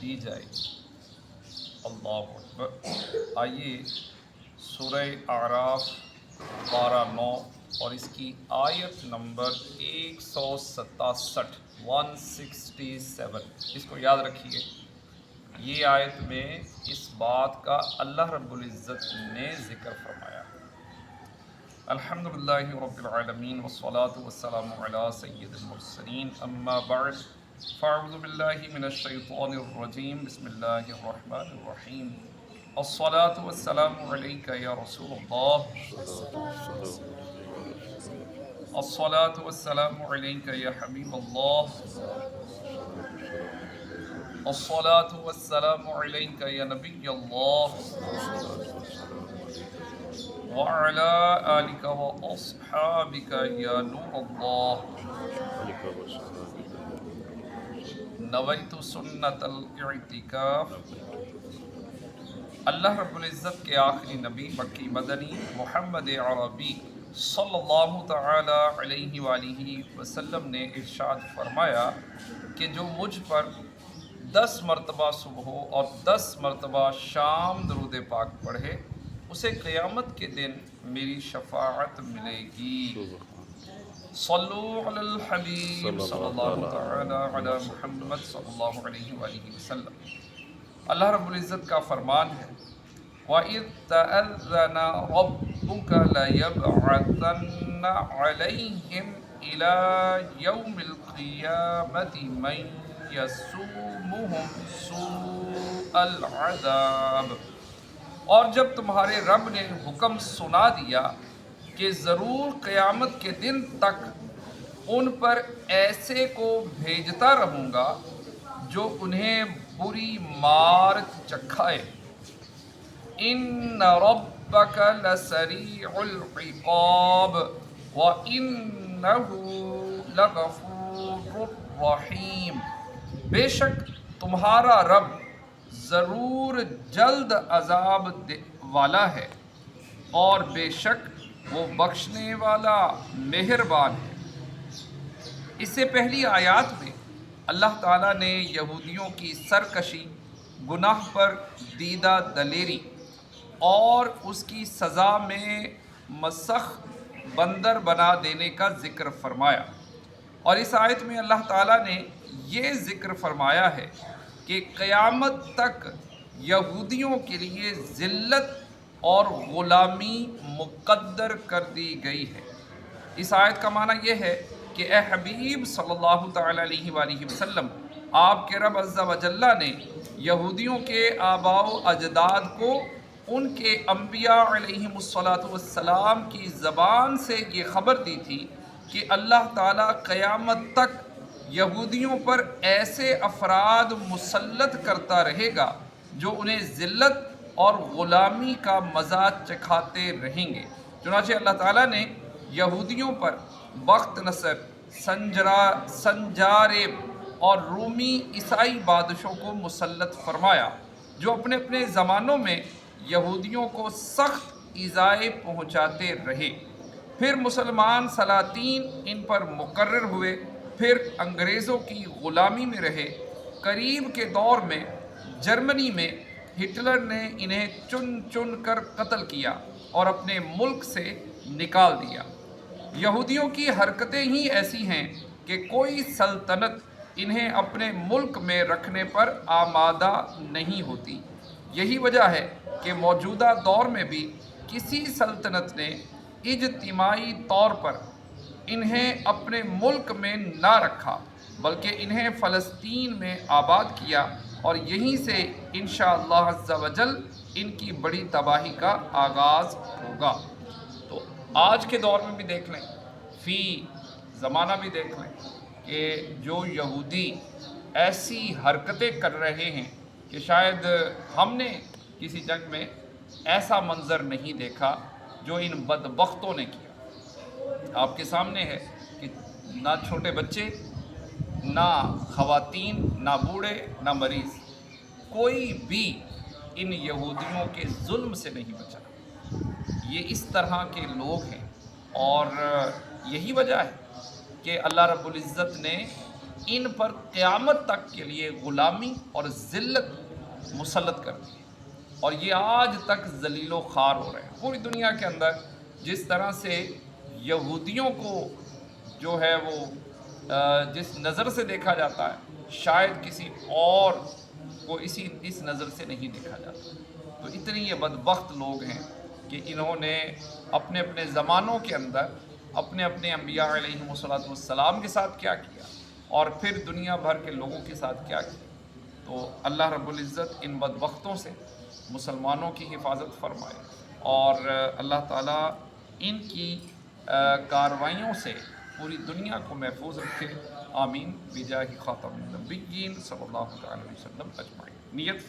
دی جائے گی۔ اللہ اکبر۔ آئیے سورہ اعراف 12:9 اور اس کی آیت نمبر 167 اس کو یاد رکھیے۔ یہ آیت میں اس بات کا اللہ رب العزت نے ذکر فرمایا ہے۔ الحمدللہ رب العالمین والصلاة والسلام علی سید المرسلین، اما بعد فاعوذ باللہ من الشیطان الرجیم، بسم اللہ الرحمن الرحیم۔ الصلاة والسلام علیک یا رسول اللہ، الصلاة والسلام علیک یا حبیب اللہ، الصلاة والسلام علیک یا نبی اللہ، وعلى آلك وأصحابك يا نور الله، نویت سنت الاعتکاف۔ اللہ رب العزت کے آخری نبی مکی مدنی محمد عربی صلی اللہ تعالی علیہ وآلہ وسلم نے ارشاد فرمایا کہ جو مجھ پر 10 مرتبہ صبح اور 10 مرتبہ شام درود پاک پڑھے اسے قیامت کے دن میری شفاعت ملے گی۔ صلو علی الحبیب صلی اللہ تعالی علی محمد صلی اللہ علیہ وآلہ وسلم۔ اللہ رب العزت کا فرمان ہے، وَإِذْ تَأَذَّنَ رَبُّكَ لَيَبْعَثَنَّ عَلَيْهِمْ إِلَى يَوْمِ الْقِيَامَةِ مَنْ يَسُومُهُمْ سُوءَ الْعَذَابِ۔ اور جب تمہارے رب نے حکم سنا دیا کہ ضرور قیامت کے دن تک ان پر ایسے کو بھیجتا رہوں گا جو انہیں بری مار چکھائے۔ ان ربک لسریع العقاب وانہ لغفور رحیم۔ بے شک تمہارا رب ضرور جلد عذاب والا ہے اور بے شک وہ بخشنے والا مہربان ہے۔ اس سے پہلی آیات میں اللہ تعالیٰ نے یہودیوں کی سرکشی، گناہ پر دیدہ دلیری اور اس کی سزا میں مسخ بندر بنا دینے کا ذکر فرمایا، اور اس آیت میں اللہ تعالیٰ نے یہ ذکر فرمایا ہے کہ قیامت تک یہودیوں کے لیے ذلت اور غلامی مقدر کر دی گئی ہے۔ اس آیت کا معنی یہ ہے کہ اے حبیب صلی اللہ تعالی علیہ وآلہ وسلم، آپ کے رب عز و جل نے یہودیوں کے آباء و اجداد کو ان کے انبیاء علیہم السلام کی زبان سے یہ خبر دی تھی کہ اللہ تعالیٰ قیامت تک یہودیوں پر ایسے افراد مسلط کرتا رہے گا جو انہیں ذلت اور غلامی کا مزہ چکھاتے رہیں گے۔ چنانچہ اللہ تعالیٰ نے یہودیوں پر بخت نصر، سنجاریب اور رومی عیسائی بادشاہوں کو مسلط فرمایا جو اپنے اپنے زمانوں میں یہودیوں کو سخت ایذائیں پہنچاتے رہے۔ پھر مسلمان سلاطین ان پر مقرر ہوئے، پھر انگریزوں کی غلامی میں رہے۔ قریب کے دور میں جرمنی میں ہٹلر نے انہیں چن چن کر قتل کیا اور اپنے ملک سے نکال دیا۔ یہودیوں کی حرکتیں ہی ایسی ہیں کہ کوئی سلطنت انہیں اپنے ملک میں رکھنے پر آمادہ نہیں ہوتی۔ یہی وجہ ہے کہ موجودہ دور میں بھی کسی سلطنت نے اجتماعی طور پر انہیں اپنے ملک میں نہ رکھا بلکہ انہیں فلسطین میں آباد کیا، اور یہیں سے انشاءاللہ عز و جل ان کی بڑی تباہی کا آغاز ہوگا۔ تو آج کے دور میں بھی دیکھ لیں، فی زمانہ بھی دیکھ لیں کہ جو یہودی ایسی حرکتیں کر رہے ہیں کہ شاید ہم نے کسی جنگ میں ایسا منظر نہیں دیکھا جو ان بدبختوں نے کیا۔ آپ کے سامنے ہے کہ نہ چھوٹے بچے، نہ خواتین، نہ بوڑھے، نہ مریض، کوئی بھی ان یہودیوں کے ظلم سے نہیں بچا۔ یہ اس طرح کے لوگ ہیں، اور یہی وجہ ہے کہ اللہ رب العزت نے ان پر قیامت تک کے لیے غلامی اور ذلت مسلط کر دی ہے، اور یہ آج تک ذلیل و خوار ہو رہے ہیں پوری دنیا کے اندر۔ جس طرح سے یہودیوں کو جو ہے وہ جس نظر سے دیکھا جاتا ہے، شاید کسی اور کو اس نظر سے نہیں دیکھا جاتا۔ تو اتنے یہ بدبخت لوگ ہیں کہ انہوں نے اپنے اپنے زمانوں کے اندر اپنے اپنے انبیاء علیہم السلام کے ساتھ کیا کیا، اور پھر دنیا بھر کے لوگوں کے ساتھ کیا کیا۔ تو اللہ رب العزت ان بدبختوں سے مسلمانوں کی حفاظت فرمائے، اور اللہ تعالیٰ ان کی کارروائیوں سے پوری دنیا کو محفوظ رکھے۔ آمین بجاہ خاتم النبیین صلی اللہ علیہ وسلم اجمعین۔ نیت